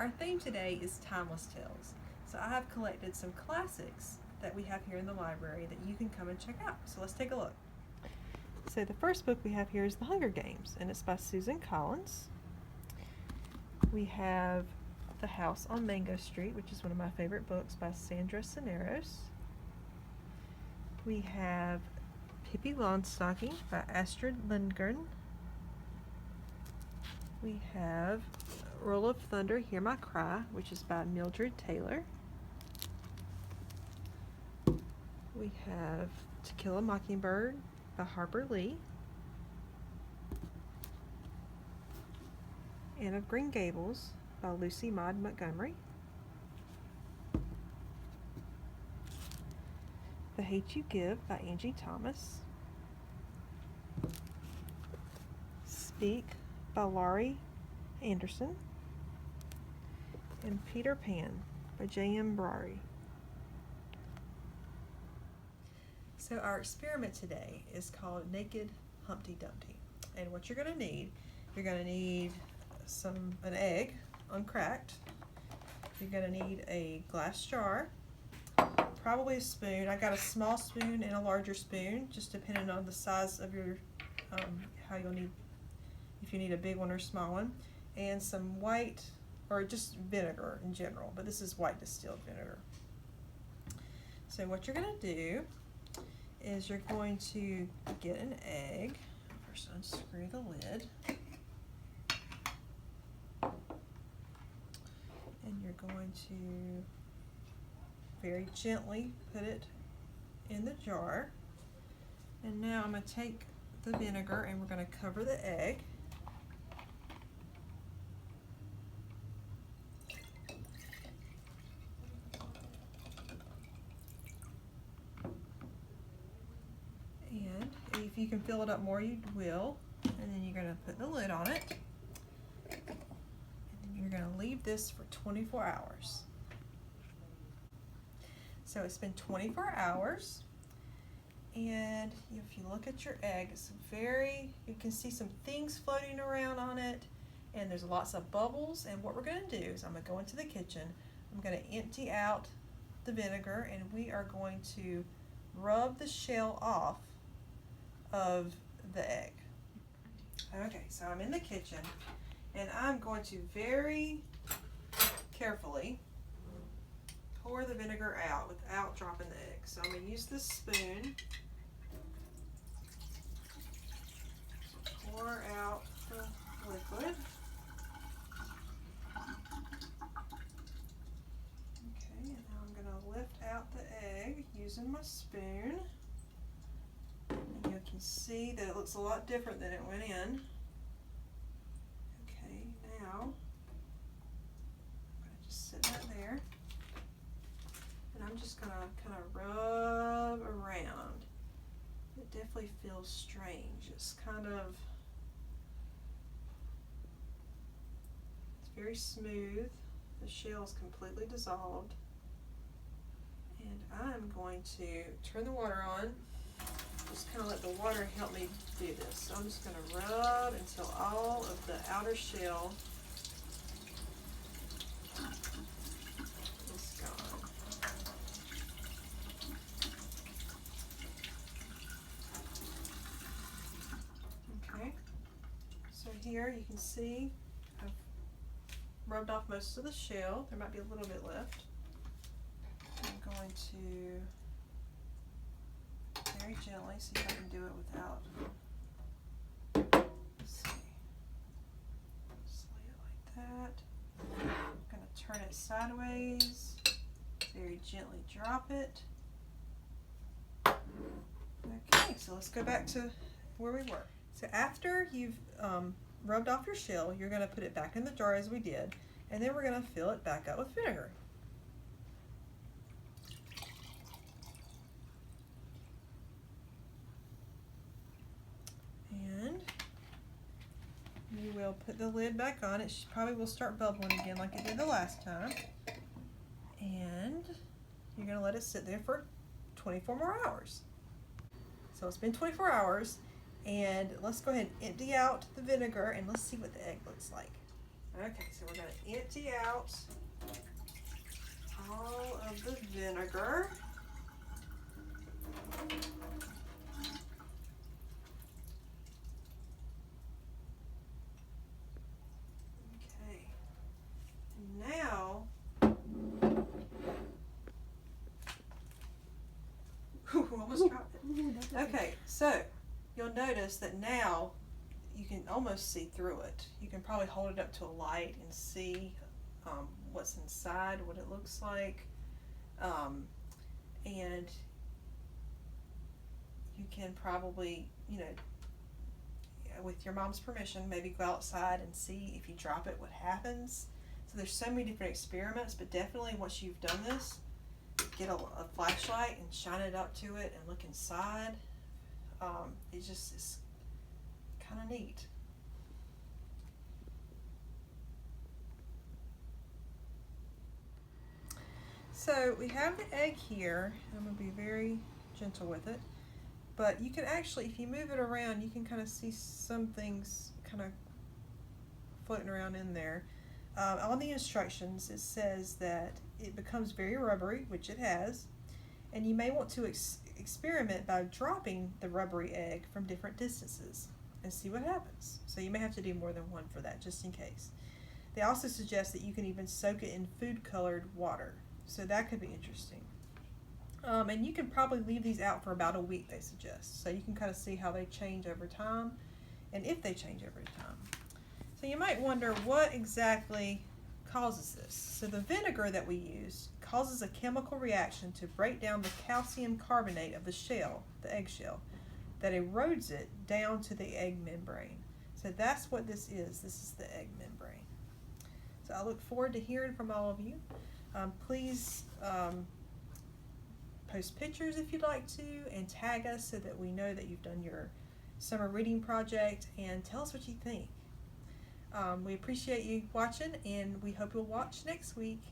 Our theme today is Timeless Tales. So I have collected some classics that we have here in the library that you can come and check out. So let's take a look. So the first book we have here is The Hunger Games, and it's by Susan Collins. We have The House on Mango Street, which is one of my favorite books, by Sandra Cisneros. We have Pippi Longstocking by Astrid Lindgren. We have Roll of Thunder, Hear My Cry, which is by Mildred Taylor. We have To Kill a Mockingbird by Harper Lee. Anne of Green Gables by Lucy Maud Montgomery. The Hate You Give by Angie Thomas. Speak by Laurie Anderson. And Peter Pan by J.M. Barrie. So our experiment today is called Naked Humpty Dumpty. And what you're going to need an egg uncracked. You're going to need a glass jar, probably a spoon. I got a small spoon and a larger spoon, just depending on the size of your, how you'll need, if you need a big one or a small one, and some white, or just vinegar in general, but this is white distilled vinegar. So what you're going to do is you're going to get an egg. First unscrew the lid. And you're going to very gently put it in the jar. And now I'm going to take the vinegar and we're going to cover the egg. And if you can fill it up more, you will. And then you're going to put the lid on it. You're going to leave this for 24 hours. So it's been 24 hours, and if you look at your egg, it's you can see some things floating around on it, and there's lots of bubbles. And what we're going to do is I'm going to go into the kitchen, I'm going to empty out the vinegar, and we are going to rub the shell off of the egg. Okay, so I'm in the kitchen, and I'm going to very carefully pour the vinegar out without dropping the egg. So I'm going to use this spoon to pour out the liquid. Okay, and now I'm going to lift out the egg using my spoon. And you can see that it looks a lot different than it went in. Now, I'm going to just sit that there, and I'm just going to kind of rub around. It definitely feels strange. It's very smooth. The shell is completely dissolved. And I'm going to turn the water on. Just kind of let the water help me do this. So I'm just going to rub until all of the outer shell is gone. Okay, so here you can see I've rubbed off most of the shell. There might be a little bit left. I'm going to very gently see if I can do it without. Let's see. Just lay it like that. I'm going to turn it sideways. Very gently drop it. Okay, so let's go back to where we were. So after you've rubbed off your shell, you're going to put it back in the jar as we did, and then we're going to fill it back up with vinegar. You will put the lid back on. It probably will start bubbling again like it did the last time. And you're going to let it sit there for 24 more hours. So it's been 24 hours, and let's go ahead and empty out the vinegar, and let's see what the egg looks like. Okay, so we're going to empty out all of the vinegar. Okay, now, almost dropped it. Okay, so you'll notice that now you can almost see through it. You can probably hold it up to a light and see what's inside, what it looks like, and you can probably, with your mom's permission, maybe go outside and see if you drop it, what happens. So there's so many different experiments, but definitely once you've done this, get a flashlight and shine it up to it and look inside. It just is kind of neat. So we have the egg here. I'm going to be very gentle with it. But you can actually, if you move it around, you can kind of see some things kind of floating around in there. On the instructions, it says that it becomes very rubbery, which it has. And you may want to experiment by dropping the rubbery egg from different distances and see what happens. So you may have to do more than one for that, just in case. They also suggest that you can even soak it in food-colored water. So that could be interesting. And you can probably leave these out for about a week, they suggest. So you can kind of see how they change over time and if they change over time. So you might wonder what exactly causes this. So the vinegar that we use causes a chemical reaction to break down the calcium carbonate of the shell, the eggshell, that erodes it down to the egg membrane. So that's what this is. This is the egg membrane. So I look forward to hearing from all of you. Please post pictures if you'd like to, and tag us so that we know that you've done your summer reading project, and tell us what you think. We appreciate you watching, and we hope you'll watch next week.